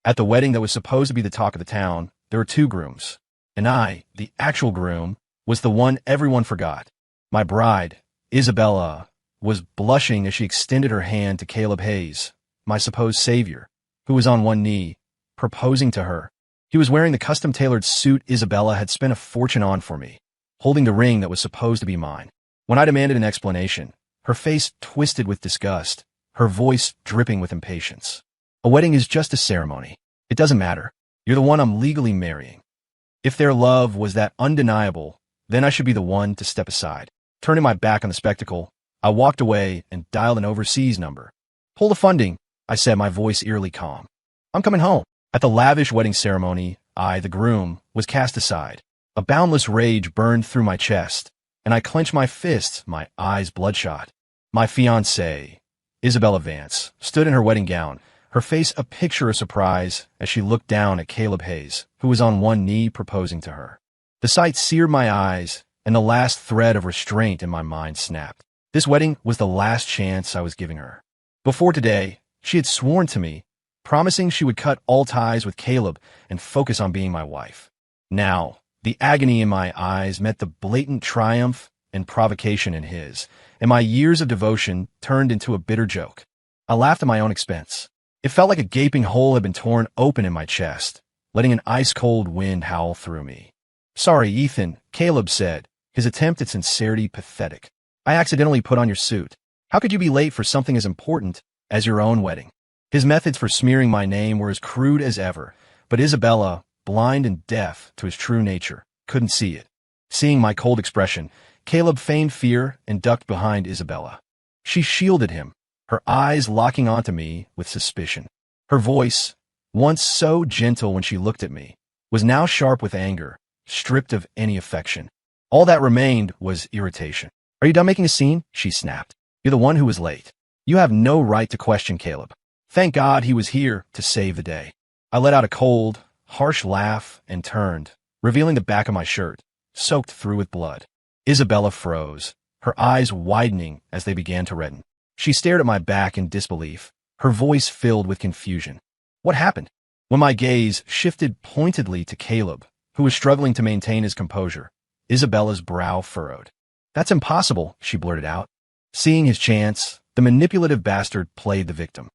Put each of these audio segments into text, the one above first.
At the wedding that was supposed to be the talk of the town, there were two grooms. And I, the actual groom, was the one everyone forgot. My bride, Isabella, was blushing as she extended her hand to Caleb Hayes, my supposed savior, who was on one knee, proposing to her. He was wearing the custom-tailored suit Isabella had spent a fortune on for me, holding the ring that was supposed to be mine. When I demanded an explanation, her face twisted with disgust, her voice dripping with impatience. A wedding is just a ceremony. It doesn't matter. You're the one I'm legally marrying. If their love was that undeniable, then I should be the one to step aside. Turning my back on the spectacle, I walked away and dialed an overseas number. Hold the funding, I said, my voice eerily calm. I'm coming home. At the lavish wedding ceremony, I, the groom, was cast aside. A boundless rage burned through my chest, and I clenched my fists, my eyes bloodshot. My fiancée, Isabella Vance, stood in her wedding gown, her face a picture of surprise as she looked down at Caleb Hayes, who was on one knee proposing to her. The sight seared my eyes, and the last thread of restraint in my mind snapped. This wedding was the last chance I was giving her. Before today, she had sworn to me, promising she would cut all ties with Caleb and focus on being my wife. Now, the agony in my eyes met the blatant triumph and provocation in his, and my years of devotion turned into a bitter joke. I laughed at my own expense. It felt like a gaping hole had been torn open in my chest, letting an ice-cold wind howl through me. Sorry, Ethan, Caleb said, his attempt at sincerity pathetic. I accidentally put on your suit. How could you be late for something as important as your own wedding? His methods for smearing my name were as crude as ever, but Isabella, blind and deaf to his true nature, couldn't see it. Seeing my cold expression, Caleb feigned fear and ducked behind Isabella. She shielded him, her eyes locking onto me with suspicion. Her voice, once so gentle when she looked at me, was now sharp with anger, stripped of any affection. All that remained was irritation. Are you done making a scene? She snapped. You're the one who was late. You have no right to question Caleb. Thank God he was here to save the day. I let out a cold, harsh laugh and turned, revealing the back of my shirt, soaked through with blood. Isabella froze, her eyes widening as they began to redden. She stared at my back in disbelief, her voice filled with confusion. What happened? When my gaze shifted pointedly to Caleb, who was struggling to maintain his composure, Isabella's brow furrowed. That's impossible, she blurted out. Seeing his chance, the manipulative bastard played the victim.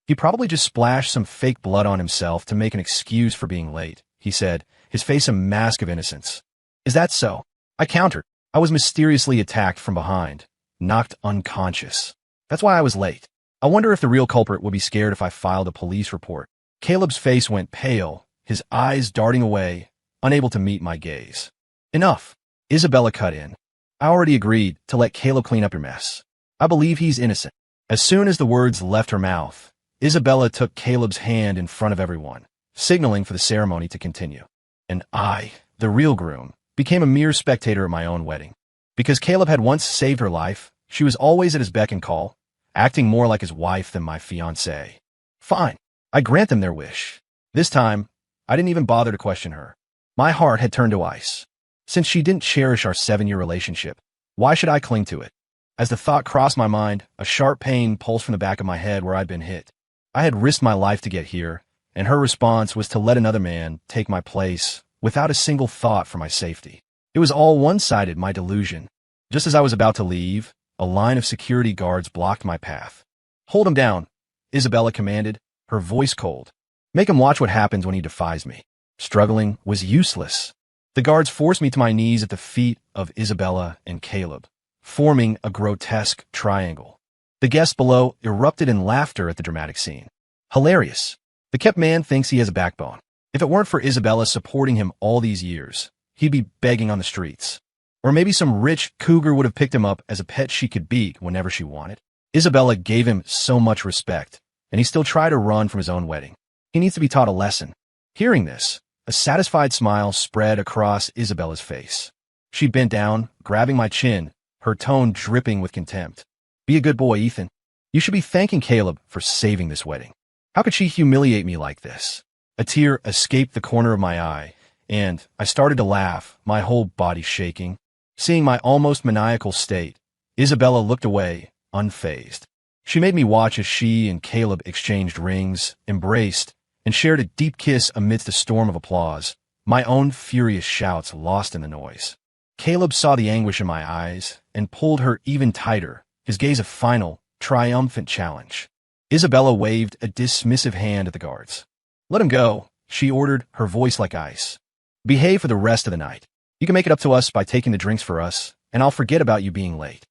He probably just splashed some fake blood on himself to make an excuse for being late, he said, his face a mask of innocence. Is that so? I countered. I was mysteriously attacked from behind, knocked unconscious. That's why I was late. I wonder if the real culprit would be scared if I filed a police report. Caleb's face went pale, his eyes darting away, unable to meet my gaze. Enough. Isabella cut in. I already agreed to let Caleb clean up your mess. I believe he's innocent. As soon as the words left her mouth, Isabella took Caleb's hand in front of everyone, signaling for the ceremony to continue. And I, the real groom, became a mere spectator at my own wedding. Because Caleb had once saved her life, she was always at his beck and call, acting more like his wife than my fiancée. Fine, I grant them their wish. This time, I didn't even bother to question her. My heart had turned to ice. Since she didn't cherish our 7-year relationship, why should I cling to it? As the thought crossed my mind, a sharp pain pulsed from the back of my head where I'd been hit. I had risked my life to get here, and her response was to let another man take my place without a single thought for my safety. It was all one-sided, my delusion. Just as I was about to leave, a line of security guards blocked my path. Hold him down, Isabella commanded, her voice cold. Make him watch what happens when he defies me. Struggling was useless. The guards forced me to my knees at the feet of Isabella and Caleb, forming a grotesque triangle. The guests below erupted in laughter at the dramatic scene. Hilarious. The kept man thinks he has a backbone. If it weren't for Isabella supporting him all these years, he'd be begging on the streets. Or maybe some rich cougar would have picked him up as a pet she could beat whenever she wanted. Isabella gave him so much respect, and he still tried to run from his own wedding. He needs to be taught a lesson. Hearing this, a satisfied smile spread across Isabella's face. She bent down, grabbing my chin, her tone dripping with contempt. Be a good boy, Ethan. You should be thanking Caleb for saving this wedding. How could she humiliate me like this? A tear escaped the corner of my eye, and I started to laugh, my whole body shaking. Seeing my almost maniacal state, Isabella looked away, unfazed. She made me watch as she and Caleb exchanged rings, embraced, and shared a deep kiss amidst a storm of applause, my own furious shouts lost in the noise. Caleb saw the anguish in my eyes and pulled her even tighter, his gaze a final, triumphant challenge. Isabella waved a dismissive hand at the guards. "Let him go," she ordered, her voice like ice. "Behave for the rest of the night. You can make it up to us by taking the drinks for us, and I'll forget about you being late."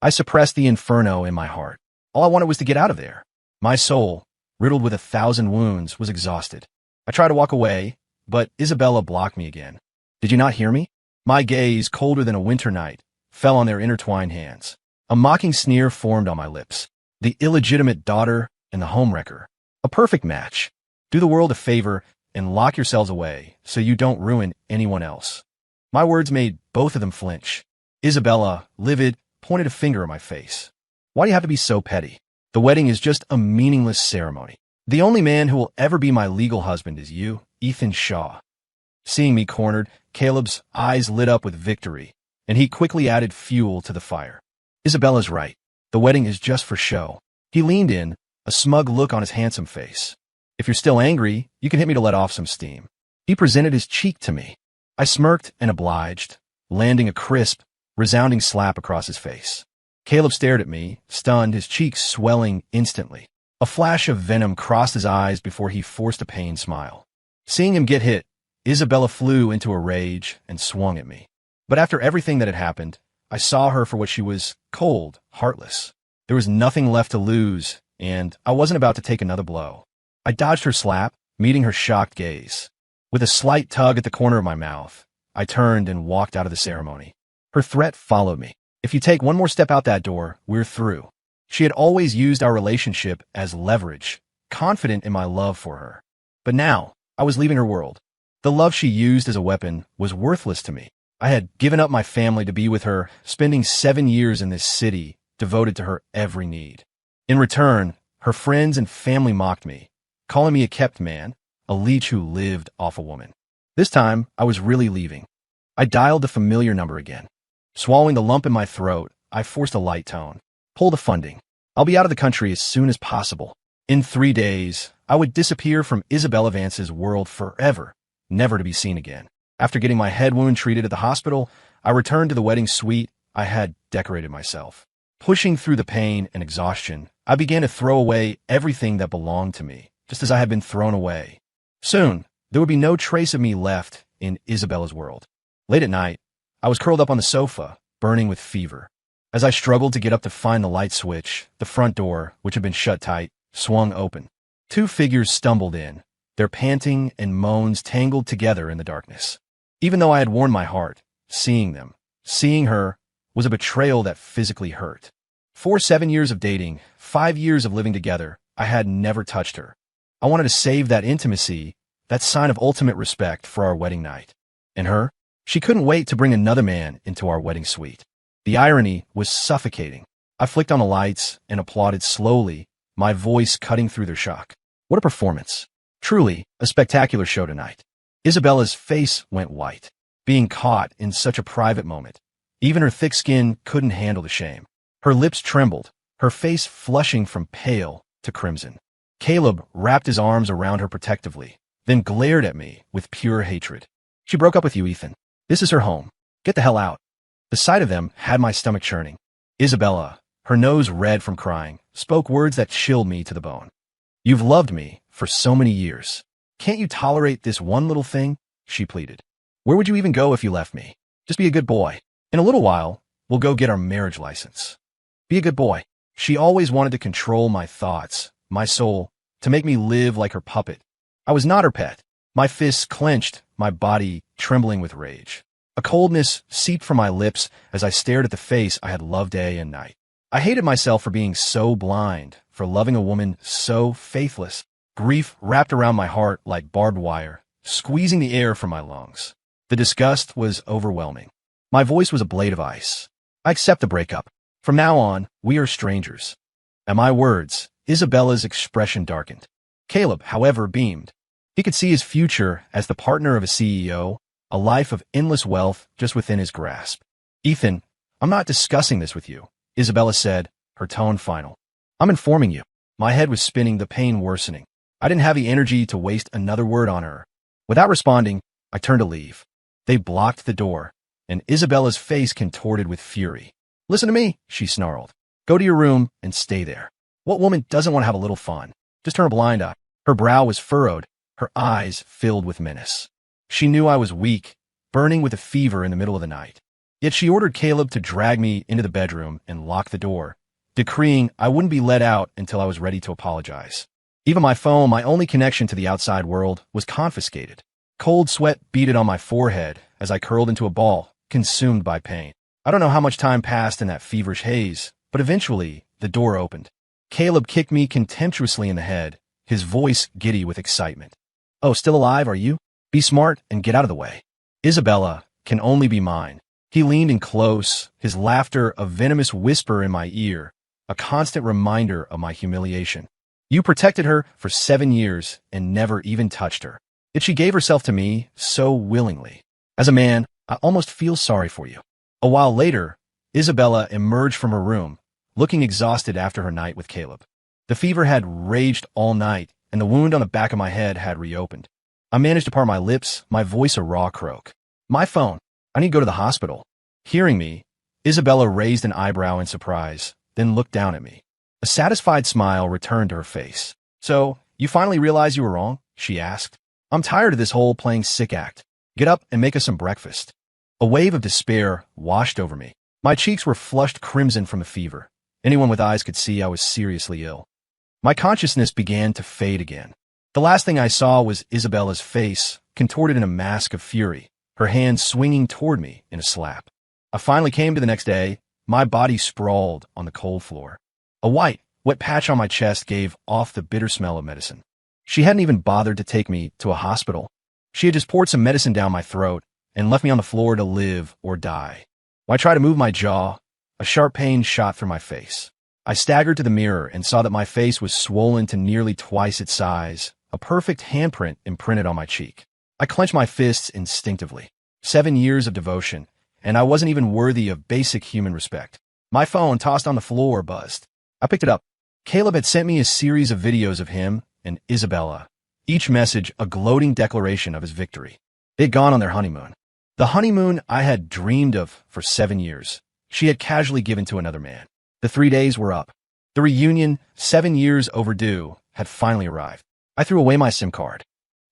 I suppressed the inferno in my heart. All I wanted was to get out of there. My soul, riddled with 1,000 wounds, was exhausted. I tried to walk away, but Isabella blocked me again. "Did you not hear me?" My gaze, colder than a winter night, fell on their intertwined hands. A mocking sneer formed on my lips. The illegitimate daughter and the homewrecker. A perfect match. Do the world a favor and lock yourselves away so you don't ruin anyone else. My words made both of them flinch. Isabella, livid, pointed a finger at my face. "Why do you have to be so petty? The wedding is just a meaningless ceremony. The only man who will ever be my legal husband is you, Ethan Shaw." Seeing me cornered, Caleb's eyes lit up with victory, and he quickly added fuel to the fire. "Isabella's right. The wedding is just for show." He leaned in, a smug look on his handsome face. "If you're still angry, you can hit me to let off some steam." He presented his cheek to me. I smirked and obliged, landing a crisp, resounding slap across his face. Caleb stared at me, stunned, his cheeks swelling instantly. A flash of venom crossed his eyes before he forced a pained smile. Seeing him get hit, Isabella flew into a rage and swung at me. But after everything that had happened, I saw her for what she was: cold, heartless. There was nothing left to lose, and I wasn't about to take another blow. I dodged her slap, meeting her shocked gaze. With a slight tug at the corner of my mouth, I turned and walked out of the ceremony. Her threat followed me. "If you take one more step out that door, we're through." She had always used our relationship as leverage, confident in my love for her. But now, I was leaving her world. The love she used as a weapon was worthless to me. I had given up my family to be with her, spending 7 years in this city, devoted to her every need. In return, her friends and family mocked me, calling me a kept man, a leech who lived off a woman. This time, I was really leaving. I dialed the familiar number again. Swallowing the lump in my throat, I forced a light tone. "Pull the funding. I'll be out of the country as soon as possible." In 3 days, I would disappear from Isabella Vance's world forever, never to be seen again. After getting my head wound treated at the hospital, I returned to the wedding suite I had decorated myself. Pushing through the pain and exhaustion, I began to throw away everything that belonged to me, just as I had been thrown away. Soon, there would be no trace of me left in Isabella's world. Late at night, I was curled up on the sofa, burning with fever. As I struggled to get up to find the light switch, the front door, which had been shut tight, swung open. 2 figures stumbled in, their panting and moans tangled together in the darkness. Even though I had worn my heart, seeing them, seeing her, was a betrayal that physically hurt. For 7 years of dating, 5 years of living together, I had never touched her. I wanted to save that intimacy, that sign of ultimate respect, for our wedding night. And her? She couldn't wait to bring another man into our wedding suite. The irony was suffocating. I flicked on the lights and applauded slowly, my voice cutting through their shock. What a performance. Truly, a spectacular show tonight. Isabella's face went white, being caught in such a private moment. Even her thick skin couldn't handle the shame. Her lips trembled, her face flushing from pale to crimson. Caleb wrapped his arms around her protectively, then glared at me with pure hatred. "She broke up with you, Ethan. This is her home. Get the hell out." The sight of them had my stomach churning. Isabella, her nose red from crying, spoke words that chilled me to the bone. "You've loved me for so many years. Can't you tolerate this one little thing?" she pleaded. "Where would you even go if you left me? Just be a good boy. In a little while, we'll go get our marriage license. Be a good boy." She always wanted to control my thoughts, my soul, to make me live like her puppet. I was not her pet. My fists clenched, my body trembling with rage. A coldness seeped from my lips as I stared at the face I had loved day and night. I hated myself for being so blind, for loving a woman so faithless. Grief wrapped around my heart like barbed wire, squeezing the air from my lungs. The disgust was overwhelming. My voice was a blade of ice. "I accept the breakup. From now on, we are strangers." At my words, Isabella's expression darkened. Caleb, however, beamed. He could see his future as the partner of a CEO, a life of endless wealth just within his grasp. "Ethan, I'm not discussing this with you," Isabella said, her tone final. "I'm informing you." My head was spinning, the pain worsening. I didn't have the energy to waste another word on her. Without responding, I turned to leave. They blocked the door, and Isabella's face contorted with fury. "Listen to me," she snarled. "Go to your room and stay there. What woman doesn't want to have a little fun? Just turn a blind eye." Her brow was furrowed, her eyes filled with menace. She knew I was weak, burning with a fever in the middle of the night. Yet she ordered Caleb to drag me into the bedroom and lock the door, decreeing I wouldn't be let out until I was ready to apologize. Even my phone, my only connection to the outside world, was confiscated. Cold sweat beaded on my forehead as I curled into a ball, consumed by pain. I don't know how much time passed in that feverish haze, but eventually the door opened. Caleb kicked me contemptuously in the head, his voice giddy with excitement. "Oh, still alive, are you? Be smart and get out of the way. Isabella can only be mine." He leaned in close, his laughter a venomous whisper in my ear, a constant reminder of my humiliation. "You protected her for 7 years and never even touched her. Yet she gave herself to me so willingly. As a man, I almost feel sorry for you." A while later, Isabella emerged from her room, looking exhausted after her night with Caleb. The fever had raged all night, and the wound on the back of my head had reopened. I managed to part my lips, my voice a raw croak. "My phone. I need to go to the hospital." Hearing me, Isabella raised an eyebrow in surprise, then looked down at me. A satisfied smile returned to her face. "So, you finally realized you were wrong?" she asked. "I'm tired of this whole playing sick act. Get up and make us some breakfast." A wave of despair washed over me. My cheeks were flushed crimson from the fever. Anyone with eyes could see I was seriously ill. My consciousness began to fade again. The last thing I saw was Isabella's face, contorted in a mask of fury, her hand swinging toward me in a slap. I finally came to the next day, my body sprawled on the cold floor. A white, wet patch on my chest gave off the bitter smell of medicine. She hadn't even bothered to take me to a hospital. She had just poured some medicine down my throat and left me on the floor to live or die. When I tried to move my jaw, a sharp pain shot through my face. I staggered to the mirror and saw that my face was swollen to nearly twice its size, a perfect handprint imprinted on my cheek. I clenched my fists instinctively. 7 years of devotion, and I wasn't even worthy of basic human respect. My phone, tossed on the floor, buzzed. I picked it up. Caleb had sent me a series of videos of him and Isabella, each message a gloating declaration of his victory. They'd gone on their honeymoon. The honeymoon I had dreamed of for 7 years. She had casually given to another man. The 3 days were up. The reunion, 7 years overdue, had finally arrived. I threw away my SIM card.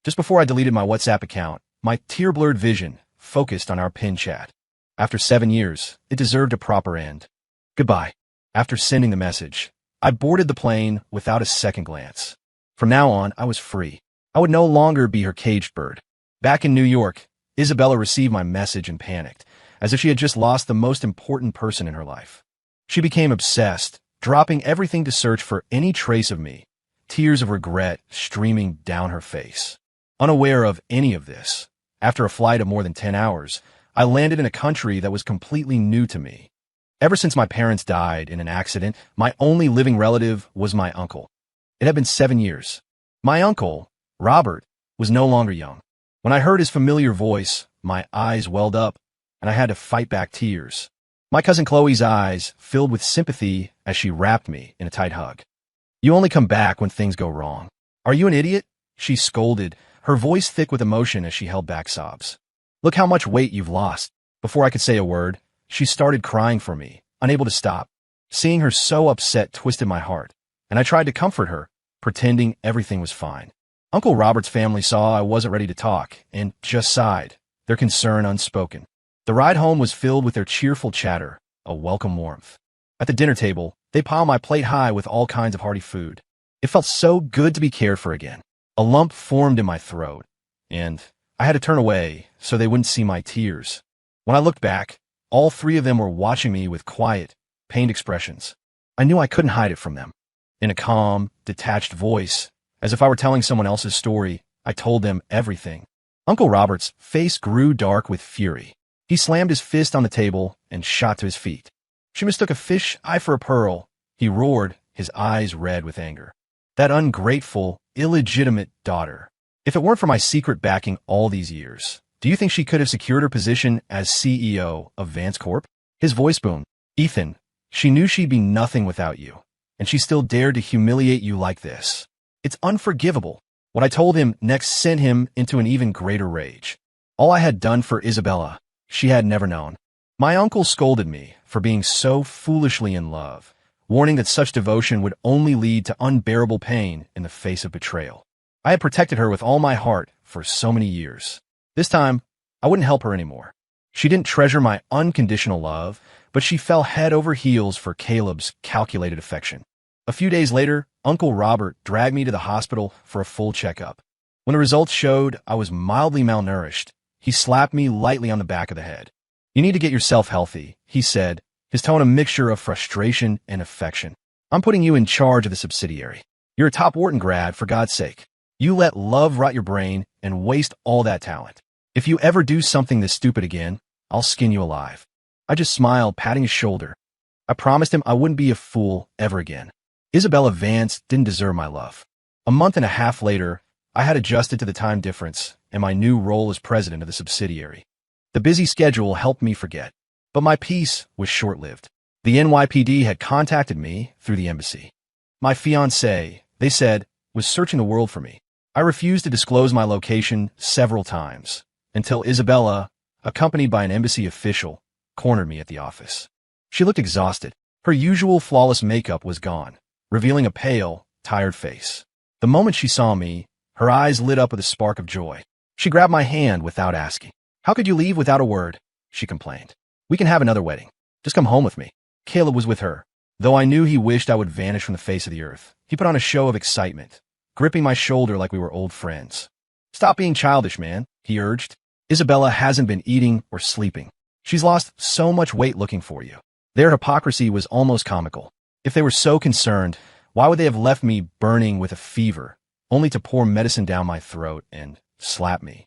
Just before I deleted my WhatsApp account, my tear-blurred vision focused on our pin chat. After 7 years, it deserved a proper end. Goodbye. After sending the message, I boarded the plane without a second glance. From now on, I was free. I would no longer be her caged bird. Back in New York, Isabella received my message and panicked, as if she had just lost the most important person in her life. She became obsessed, dropping everything to search for any trace of me, tears of regret streaming down her face. Unaware of any of this, after a flight of more than 10 hours, I landed in a country that was completely new to me. Ever since my parents died in an accident, my only living relative was my uncle. It had been 7 years. My uncle, Robert, was no longer young. When I heard his familiar voice, my eyes welled up, and I had to fight back tears. My cousin Chloe's eyes filled with sympathy as she wrapped me in a tight hug. "You only come back when things go wrong. Are you an idiot?" she scolded, her voice thick with emotion as she held back sobs. "Look how much weight you've lost." Before I could say a word, she started crying for me, unable to stop. Seeing her so upset twisted my heart, and I tried to comfort her, pretending everything was fine. Uncle Robert's family saw I wasn't ready to talk and just sighed, their concern unspoken. The ride home was filled with their cheerful chatter, a welcome warmth. At the dinner table, they piled my plate high with all kinds of hearty food. It felt so good to be cared for again. A lump formed in my throat, and I had to turn away so they wouldn't see my tears. When I looked back, all 3 of them were watching me with quiet, pained expressions. I knew I couldn't hide it from them. In a calm, detached voice, as if I were telling someone else's story, I told them everything. Uncle Robert's face grew dark with fury. He slammed his fist on the table and shot to his feet. "She mistook a fish eye for a pearl," he roared, his eyes red with anger. That ungrateful, illegitimate daughter. If it weren't for my secret backing all these years, do you think she could have secured her position as CEO of Vance Corp? His voice boomed. "Ethan, she knew she'd be nothing without you, and she still dared to humiliate you like this. It's unforgivable. What I told him next sent him into an even greater rage. All I had done for Isabella, she had never known. My uncle scolded me for being so foolishly in love, warning that such devotion would only lead to unbearable pain in the face of betrayal. I had protected her with all my heart for so many years. This time, I wouldn't help her anymore. She didn't treasure my unconditional love, but she fell head over heels for Caleb's calculated affection. A few days later, Uncle Robert dragged me to the hospital for a full checkup. When the results showed I was mildly malnourished, he slapped me lightly on the back of the head. "You need to get yourself healthy," he said, his tone a mixture of frustration and affection. "I'm putting you in charge of the subsidiary. You're a top Wharton grad, for God's sake. You let love rot your brain and waste all that talent. If you ever do something this stupid again, I'll skin you alive." I just smiled, patting his shoulder. I promised him I wouldn't be a fool ever again. Isabella Vance didn't deserve my love. A month and a half later, I had adjusted to the time difference and my new role as president of the subsidiary. The busy schedule helped me forget, but my peace was short-lived. The NYPD had contacted me through the embassy. My fiancée, they said, was searching the world for me. I refused to disclose my location several times, until Isabella, accompanied by an embassy official, cornered me at the office. She looked exhausted. Her usual flawless makeup was gone, revealing a pale, tired face. The moment she saw me, her eyes lit up with a spark of joy. She grabbed my hand without asking. "How could you leave without a word?" she complained. "We can have another wedding. Just come home with me." Caleb was with her. Though I knew he wished I would vanish from the face of the earth, he put on a show of excitement, gripping my shoulder like we were old friends. "Stop being childish, man," he urged. "Isabella hasn't been eating or sleeping. She's lost so much weight looking for you." Their hypocrisy was almost comical. If they were so concerned, why would they have left me burning with a fever, only to pour medicine down my throat and slap me?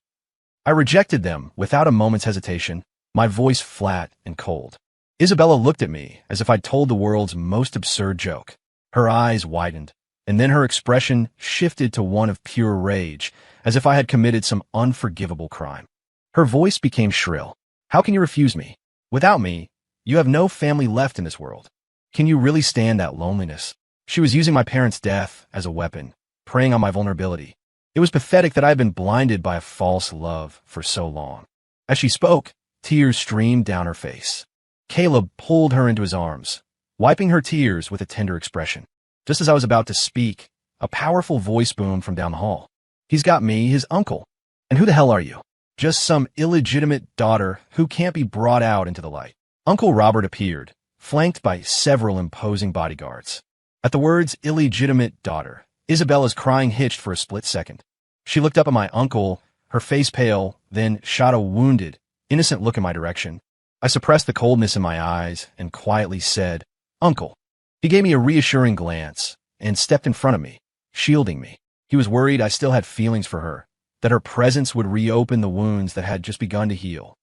I rejected them without a moment's hesitation, my voice flat and cold. Isabella looked at me as if I'd told the world's most absurd joke. Her eyes widened, and then her expression shifted to one of pure rage, as if I had committed some unforgivable crime. Her voice became shrill. "How can you refuse me? Without me, you have no family left in this world. Can you really stand that loneliness?" She was using my parents' death as a weapon, preying on my vulnerability. It was pathetic that I had been blinded by a false love for so long. As she spoke, tears streamed down her face. Caleb pulled her into his arms, wiping her tears with a tender expression. Just as I was about to speak, a powerful voice boomed from down the hall. "He's got me, his uncle. And who the hell are you?" "Just some illegitimate daughter who can't be brought out into the light." Uncle Robert appeared, flanked by several imposing bodyguards. At the words "illegitimate daughter," Isabella's crying hitched for a split second. She looked up at my uncle, her face pale, then shot a wounded, innocent look in my direction. I suppressed the coldness in my eyes and quietly said, "Uncle." He gave me a reassuring glance and stepped in front of me, shielding me. He was worried I still had feelings for her, that her presence would reopen the wounds that had just begun to heal.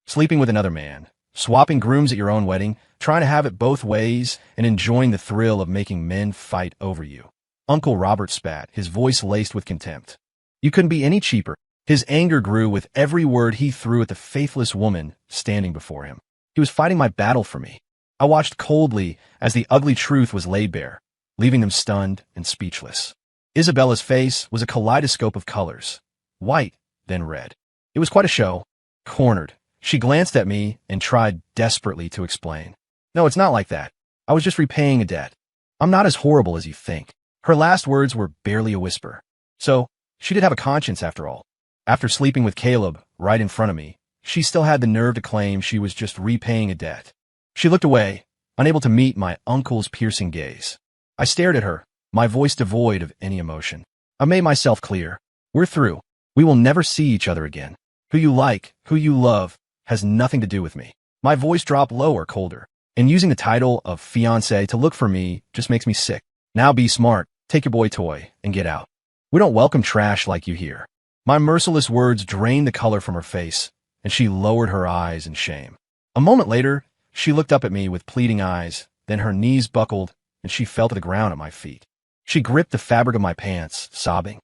Sleeping with another man, swapping grooms at your own wedding, trying to have it both ways, and enjoying the thrill of making men fight over you. Uncle Robert spat, his voice laced with contempt. "You couldn't be any cheaper." His anger grew with every word he threw at the faithless woman standing before him. He was fighting my battle for me. I watched coldly as the ugly truth was laid bare, leaving them stunned and speechless. Isabella's face was a kaleidoscope of colors, white, then red. It was quite a show. Cornered, she glanced at me and tried desperately to explain. "No, it's not like that. I was just repaying a debt. I'm not as horrible as you think." Her last words were barely a whisper. So, she did have a conscience after all. After sleeping with Caleb right in front of me, she still had the nerve to claim she was just repaying a debt. She looked away, unable to meet my uncle's piercing gaze. I stared at her, my voice devoid of any emotion. I made myself clear. We're through. We will never see each other again. Who you like, who you love, has nothing to do with me. My voice dropped lower, colder, and using the title of fiancé to look for me just makes me sick. Now be smart, take your boy toy, and get out. We don't welcome trash like you here. My merciless words drained the color from her face, and she lowered her eyes in shame. A moment later, she looked up at me with pleading eyes, then her knees buckled, and she fell to the ground at my feet. She gripped the fabric of my pants, sobbing.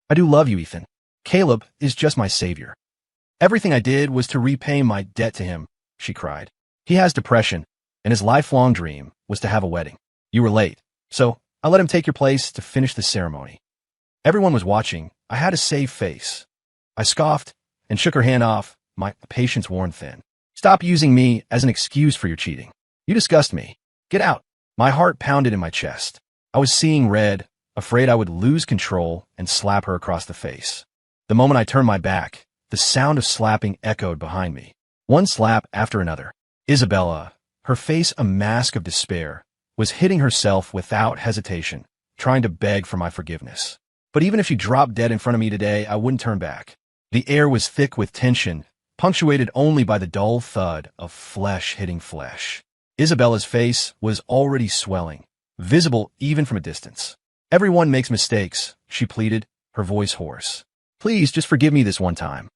"I do love you, Ethan. Caleb is just my savior. Everything I did was to repay my debt to him," she cried. "He has depression, and his lifelong dream was to have a wedding. You were late, so I let him take your place to finish the ceremony." Everyone was watching. I had a save face. I scoffed and shook her hand off, my patience worn thin. Stop using me as an excuse for your cheating. You disgust me. Get out. My heart pounded in my chest. I was seeing red, afraid I would lose control and slap her across the face. The moment I turned my back, the sound of slapping echoed behind me. One slap after another. Isabella, her face a mask of despair, was hitting herself without hesitation, trying to beg for my forgiveness. But even if she dropped dead in front of me today, I wouldn't turn back. The air was thick with tension, punctuated only by the dull thud of flesh hitting flesh. Isabella's face was already swelling, visible even from a distance. Everyone makes mistakes, she pleaded, her voice hoarse. Please, just forgive me this one time.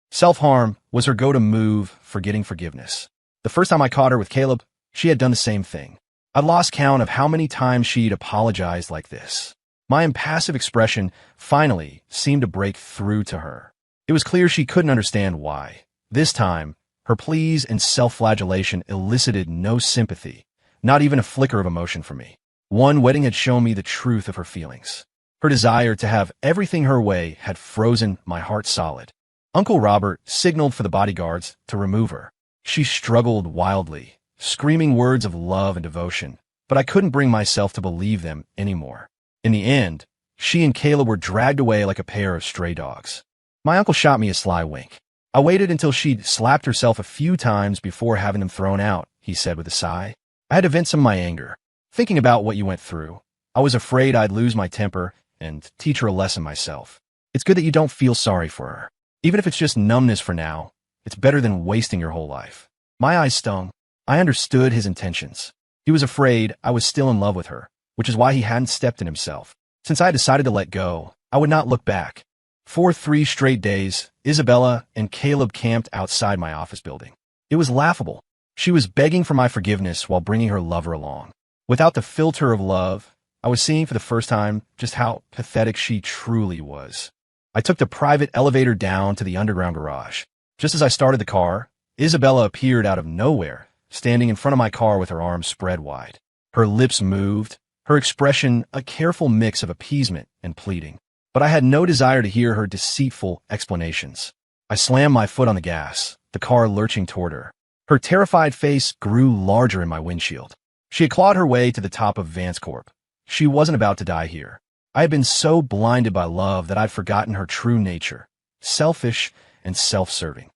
Self-harm was her go-to move for getting forgiveness. The first time I caught her with Caleb, she had done the same thing. I'd lost count of how many times she'd apologized like this. My impassive expression finally seemed to break through to her. It was clear she couldn't understand why. This time, her pleas and self-flagellation elicited no sympathy, not even a flicker of emotion from me. One wedding had shown me the truth of her feelings. Her desire to have everything her way had frozen my heart solid. Uncle Robert signaled for the bodyguards to remove her. She struggled wildly, screaming words of love and devotion, but I couldn't bring myself to believe them anymore. In the end, she and Caleb were dragged away like a pair of stray dogs. My uncle shot me a sly wink. I waited until she'd slapped herself a few times before having them thrown out, he said with a sigh. I had to vent some of my anger. Thinking about what you went through, I was afraid I'd lose my temper and teach her a lesson myself. It's good that you don't feel sorry for her. Even if it's just numbness for now, it's better than wasting your whole life. My eyes stung. I understood his intentions. He was afraid I was still in love with her, which is why he hadn't stepped in himself. Since I had decided to let go, I would not look back. For 3 straight days, Isabella and Caleb camped outside my office building. It was laughable. She was begging for my forgiveness while bringing her lover along. Without the filter of love, I was seeing for the first time just how pathetic she truly was. I took the private elevator down to the underground garage. Just as I started the car, Isabella appeared out of nowhere, standing in front of my car with her arms spread wide. Her lips moved, her expression a careful mix of appeasement and pleading. But I had no desire to hear her deceitful explanations. I slammed my foot on the gas, the car lurching toward her. Her terrified face grew larger in my windshield. She had clawed her way to the top of Vance Corp. She wasn't about to die here. I had been so blinded by love that I'd forgotten her true nature, selfish and self-serving.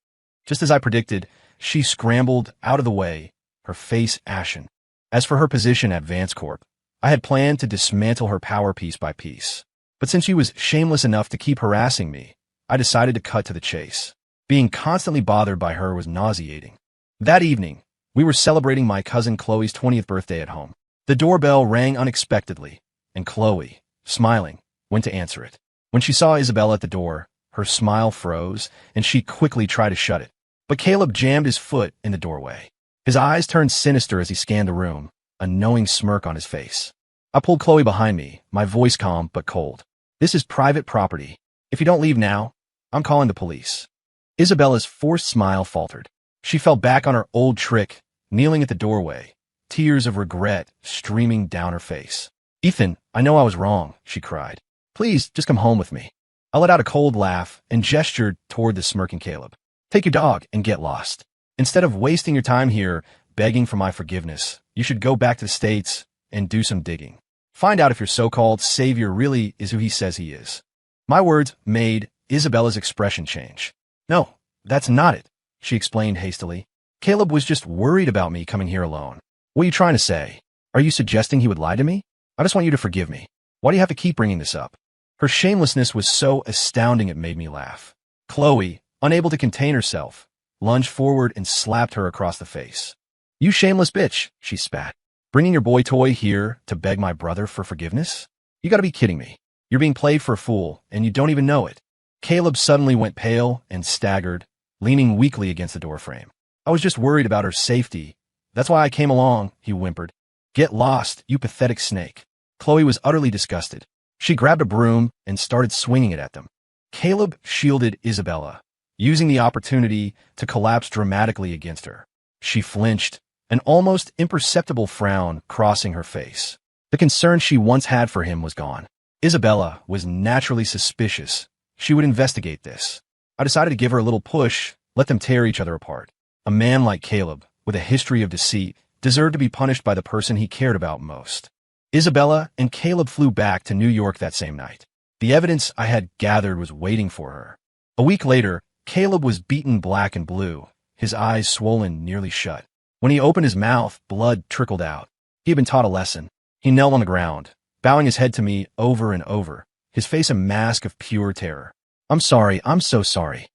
Just as I predicted, she scrambled out of the way, her face ashen. As for her position at Vance Corp, I had planned to dismantle her power piece by piece. But since she was shameless enough to keep harassing me, I decided to cut to the chase. Being constantly bothered by her was nauseating. That evening, we were celebrating my cousin Chloe's 20th birthday at home. The doorbell rang unexpectedly, and Chloe, smiling, went to answer it. When she saw Isabella at the door, her smile froze, and she quickly tried to shut it. But Caleb jammed his foot in the doorway. His eyes turned sinister as he scanned the room, a knowing smirk on his face. I pulled Chloe behind me, my voice calm but cold. This is private property. If you don't leave now, I'm calling the police. Isabella's forced smile faltered. She fell back on her old trick, kneeling at the doorway, tears of regret streaming down her face. Ethan, I know I was wrong, she cried. Please, just come home with me. I let out a cold laugh and gestured toward the smirking Caleb. Take your dog and get lost. Instead of wasting your time here begging for my forgiveness, you should go back to the States and do some digging. Find out if your so-called savior really is who he says he is. My words made Isabella's expression change. No, that's not it, she explained hastily. Caleb was just worried about me coming here alone. What are you trying to say? Are you suggesting he would lie to me? I just want you to forgive me. Why do you have to keep bringing this up? Her shamelessness was so astounding it made me laugh. Chloe, unable to contain herself, lunged forward and slapped her across the face. You shameless bitch, she spat. Bringing your boy toy here to beg my brother for forgiveness? You gotta be kidding me. You're being played for a fool, and you don't even know it. Caleb suddenly went pale and staggered, leaning weakly against the doorframe. I was just worried about her safety. That's why I came along, he whimpered. Get lost, you pathetic snake. Chloe was utterly disgusted. She grabbed a broom and started swinging it at them. Caleb shielded Isabella, using the opportunity to collapse dramatically against her. She flinched, an almost imperceptible frown crossing her face. The concern she once had for him was gone. Isabella was naturally suspicious. She would investigate this. I decided to give her a little push, let them tear each other apart. A man like Caleb, with a history of deceit, deserved to be punished by the person he cared about most. Isabella and Caleb flew back to New York that same night. The evidence I had gathered was waiting for her. A week later, Caleb was beaten black and blue, his eyes swollen nearly shut. When he opened his mouth, blood trickled out. He had been taught a lesson. He knelt on the ground, bowing his head to me over and over, his face a mask of pure terror. I'm sorry, I'm so sorry.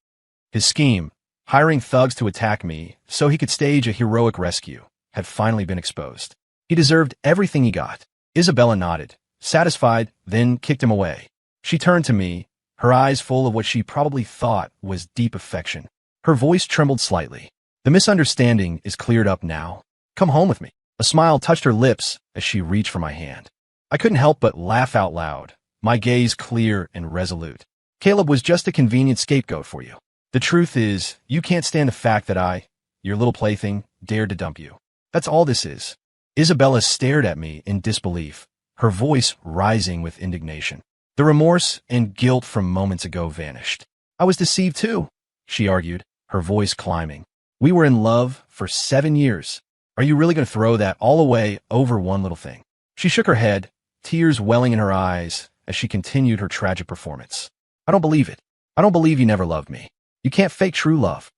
His scheme, hiring thugs to attack me so he could stage a heroic rescue, had finally been exposed. He deserved everything he got. Isabella nodded, satisfied, then kicked him away. She turned to me, her eyes full of what she probably thought was deep affection. Her voice trembled slightly. The misunderstanding is cleared up now. Come home with me. A smile touched her lips as she reached for my hand. I couldn't help but laugh out loud, my gaze clear and resolute. Caleb was just a convenient scapegoat for you. The truth is, you can't stand the fact that I, your little plaything, dared to dump you. That's all this is. Isabella stared at me in disbelief, her voice rising with indignation. The remorse and guilt from moments ago vanished. I was deceived too, she argued, her voice climbing. We were in love for 7 years. Are you really going to throw that all away over one little thing? She shook her head, tears welling in her eyes as she continued her tragic performance. I don't believe it. I don't believe you never loved me. You can't fake true love.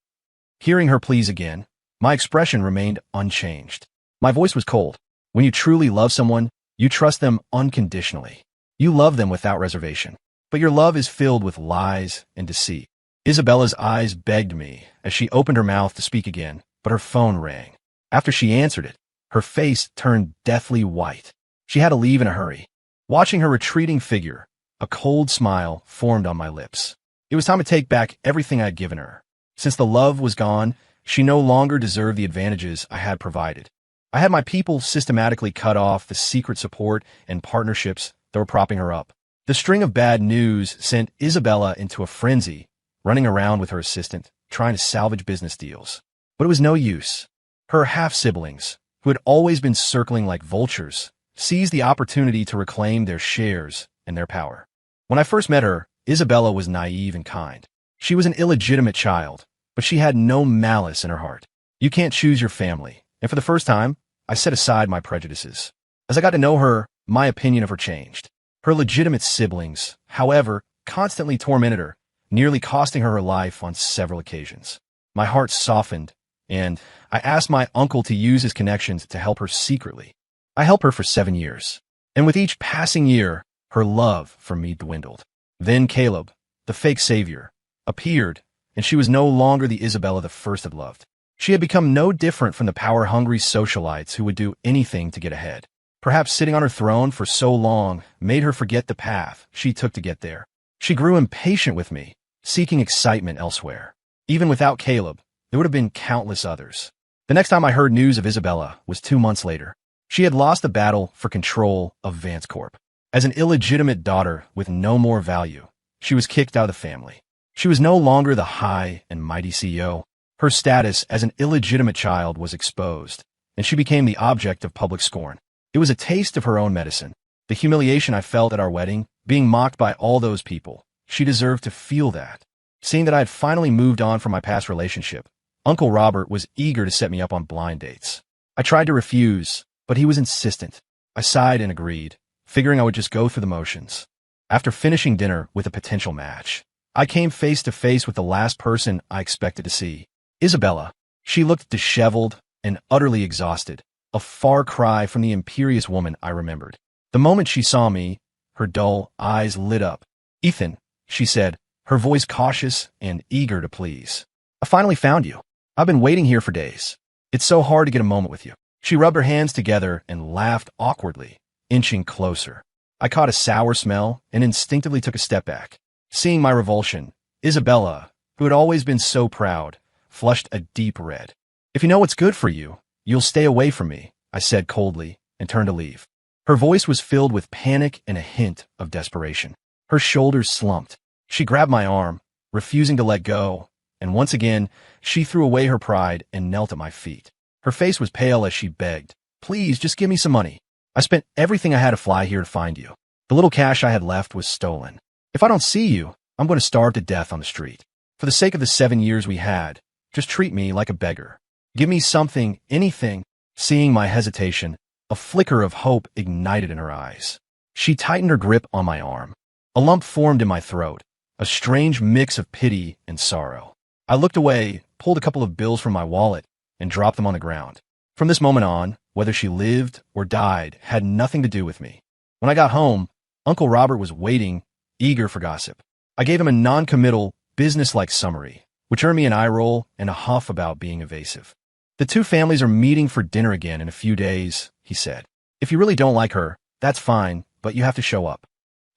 Hearing her pleas again, my expression remained unchanged. My voice was cold. When you truly love someone, you trust them unconditionally. You love them without reservation. But your love is filled with lies and deceit. Isabella's eyes begged me as she opened her mouth to speak again, but her phone rang. After she answered it, her face turned deathly white. She had to leave in a hurry. Watching her retreating figure, a cold smile formed on my lips. It was time to take back everything I had given her. Since the love was gone, she no longer deserved the advantages I had provided. I had my people systematically cut off the secret support and partnerships that were propping her up. The string of bad news sent Isabella into a frenzy, running around with her assistant, trying to salvage business deals. But it was no use. Her half-siblings, who had always been circling like vultures, seized the opportunity to reclaim their shares and their power. When I first met her, Isabella was naive and kind. She was an illegitimate child, but she had no malice in her heart. You can't choose your family, and for the first time, I set aside my prejudices. As I got to know her, my opinion of her changed. Her legitimate siblings, however, constantly tormented her, nearly costing her life on several occasions. My heart softened, and I asked my uncle to use his connections to help her secretly. I helped her for 7 years, and with each passing year, her love for me dwindled. Then Caleb, the fake savior, appeared, and she was no longer the Isabella the first had loved. She had become no different from the power-hungry socialites who would do anything to get ahead. Perhaps sitting on her throne for so long made her forget the path she took to get there. She grew impatient with me, seeking excitement elsewhere. Even without Caleb, there would have been countless others. The next time I heard news of Isabella was 2 months later. She had lost the battle for control of Vance Corp. As an illegitimate daughter with no more value, she was kicked out of the family. She was no longer the high and mighty CEO. Her status as an illegitimate child was exposed, and she became the object of public scorn. It was a taste of her own medicine. The humiliation I felt at our wedding, being mocked by all those people, she deserved to feel that. Seeing that I had finally moved on from my past relationship, Uncle Robert was eager to set me up on blind dates. I tried to refuse, but he was insistent. I sighed and agreed, figuring I would just go through the motions. After finishing dinner with a potential match, I came face to face with the last person I expected to see. Isabella. She looked disheveled and utterly exhausted, a far cry from the imperious woman I remembered. The moment she saw me, her dull eyes lit up. Ethan, she said, her voice cautious and eager to please. I finally found you. I've been waiting here for days. It's so hard to get a moment with you. She rubbed her hands together and laughed awkwardly, inching closer. I caught a sour smell and instinctively took a step back. Seeing my revulsion, Isabella, who had always been so proud, flushed a deep red. If you know what's good for you, you'll stay away from me, I said coldly and turned to leave. Her voice was filled with panic and a hint of desperation. Her shoulders slumped. She grabbed my arm, refusing to let go, and once again, she threw away her pride and knelt at my feet. Her face was pale as she begged, "Please, just give me some money. I spent everything I had to fly here to find you." The little cash I had left was stolen. If I don't see you, I'm going to starve to death on the street. For the sake of the 7 years we had, just treat me like a beggar. Give me something, anything. Seeing my hesitation, a flicker of hope ignited in her eyes. She tightened her grip on my arm. A lump formed in my throat, a strange mix of pity and sorrow. I looked away, pulled a couple of bills from my wallet, and dropped them on the ground. From this moment on, whether she lived or died had nothing to do with me. When I got home, Uncle Robert was waiting, eager for gossip. I gave him a non-committal, business-like summary, which earned me an eye roll and a huff about being evasive. The two families are meeting for dinner again in a few days, he said. If you really don't like her, that's fine, but you have to show up.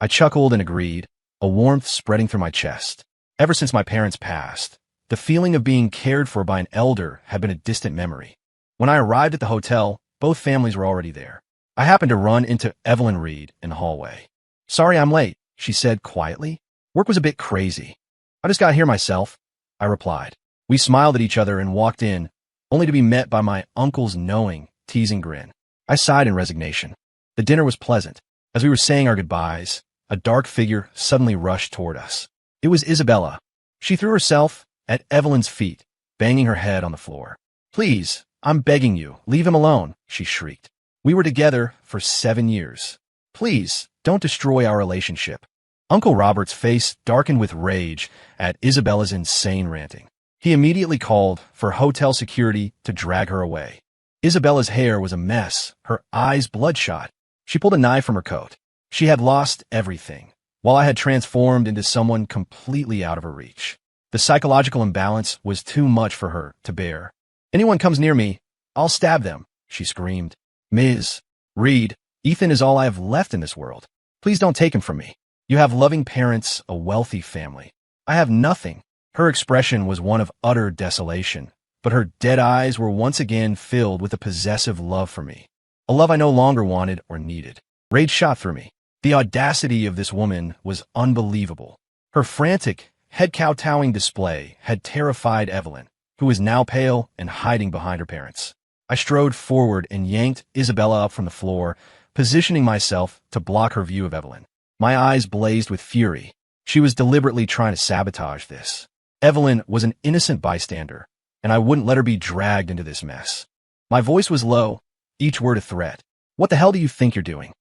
I chuckled and agreed, a warmth spreading through my chest. Ever since my parents passed, the feeling of being cared for by an elder had been a distant memory. When I arrived at the hotel, both families were already there. I happened to run into Evelyn Reed in the hallway. Sorry I'm late, she said quietly. Work was a bit crazy. I just got here myself, I replied. We smiled at each other and walked in, only to be met by my uncle's knowing, teasing grin. I sighed in resignation. The dinner was pleasant. As we were saying our goodbyes, a dark figure suddenly rushed toward us. It was Isabella. She threw herself at Evelyn's feet, banging her head on the floor. Please, I'm begging you, leave him alone, she shrieked. We were together for 7 years. Please, don't destroy our relationship. Uncle Robert's face darkened with rage at Isabella's insane ranting. He immediately called for hotel security to drag her away. Isabella's hair was a mess, her eyes bloodshot. She pulled a knife from her coat. She had lost everything, while I had transformed into someone completely out of her reach. The psychological imbalance was too much for her to bear. Anyone comes near me, I'll stab them, she screamed. Ms. Reed, Ethan is all I have left in this world. Please don't take him from me. You have loving parents, a wealthy family. I have nothing. Her expression was one of utter desolation, but her dead eyes were once again filled with a possessive love for me. A love I no longer wanted or needed. Rage shot through me. The audacity of this woman was unbelievable. Her frantic, head-kowtowing display had terrified Evelyn, who was now pale and hiding behind her parents. I strode forward and yanked Isabella up from the floor, positioning myself to block her view of Evelyn. My eyes blazed with fury. She was deliberately trying to sabotage this. Evelyn was an innocent bystander, and I wouldn't let her be dragged into this mess. My voice was low, each word a threat. What the hell do you think you're doing?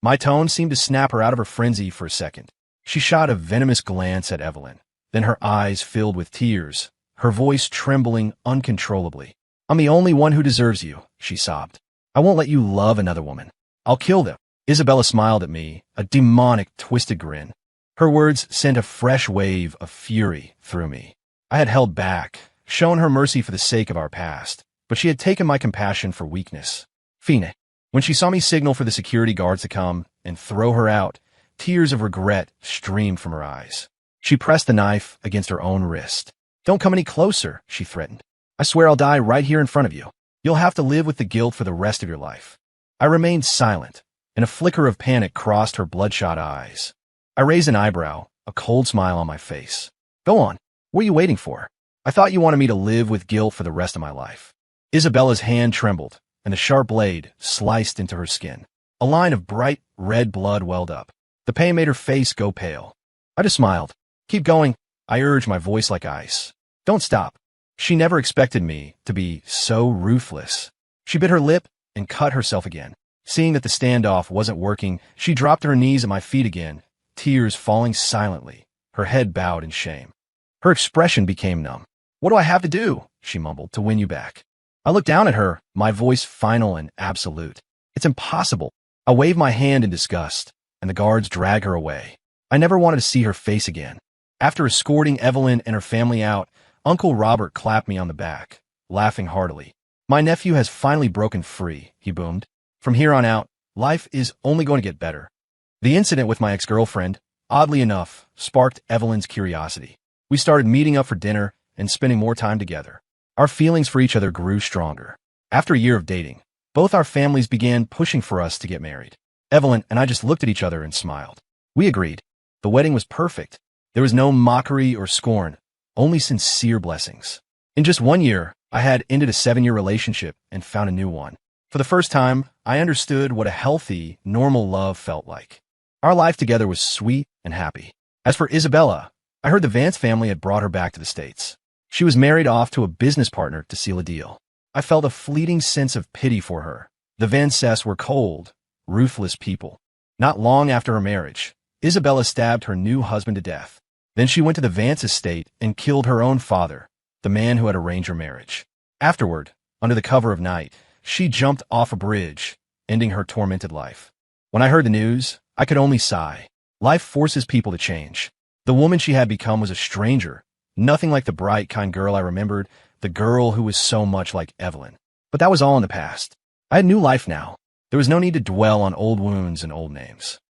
My tone seemed to snap her out of her frenzy for a second. She shot a venomous glance at Evelyn. Then her eyes filled with tears, her voice trembling uncontrollably. I'm the only one who deserves you, she sobbed. I won't let you love another woman. I'll kill them. Isabella smiled at me, a demonic, twisted grin. Her words sent a fresh wave of fury through me. I had held back, shown her mercy for the sake of our past, but she had taken my compassion for weakness. Fine. When she saw me signal for the security guards to come and throw her out, tears of regret streamed from her eyes. She pressed the knife against her own wrist. Don't come any closer, she threatened. I swear I'll die right here in front of you. You'll have to live with the guilt for the rest of your life. I remained silent, and a flicker of panic crossed her bloodshot eyes. I raised an eyebrow, a cold smile on my face. Go on. What are you waiting for? I thought you wanted me to live with guilt for the rest of my life. Isabella's hand trembled, and the sharp blade sliced into her skin. A line of bright red blood welled up. The pain made her face go pale. I just smiled. Keep going, I urged, my voice like ice. Don't stop. She never expected me to be so ruthless. She bit her lip and cut herself again. Seeing that the standoff wasn't working, she dropped to her knees at my feet again, tears falling silently, her head bowed in shame. Her expression became numb. What do I have to do, she mumbled, to win you back? I looked down at her, my voice final and absolute. It's impossible. I waved my hand in disgust, and the guards dragged her away. I never wanted to see her face again. After escorting Evelyn and her family out, Uncle Robert clapped me on the back, laughing heartily. My nephew has finally broken free, he boomed. From here on out, life is only going to get better. The incident with my ex-girlfriend, oddly enough, sparked Evelyn's curiosity. We started meeting up for dinner and spending more time together. Our feelings for each other grew stronger. After a year of dating, both our families began pushing for us to get married. Evelyn and I just looked at each other and smiled. We agreed. The wedding was perfect. There was no mockery or scorn, only sincere blessings. In just 1 year, I had ended a 7-year relationship and found a new one. For the first time, I understood what a healthy, normal love felt like. Our life together was sweet and happy. As for Isabella, I heard the Vance family had brought her back to the States. She was married off to a business partner to seal a deal. I felt a fleeting sense of pity for her. The Vances were cold, ruthless people. Not long after her marriage, Isabella stabbed her new husband to death. Then she went to the Vance estate and killed her own father, the man who had arranged her marriage. Afterward, under the cover of night, she jumped off a bridge, ending her tormented life. When I heard the news, I could only sigh. Life forces people to change. The woman she had become was a stranger, nothing like the bright, kind girl I remembered, the girl who was so much like Evelyn. But that was all in the past. I had new life now. There was no need to dwell on old wounds and old names.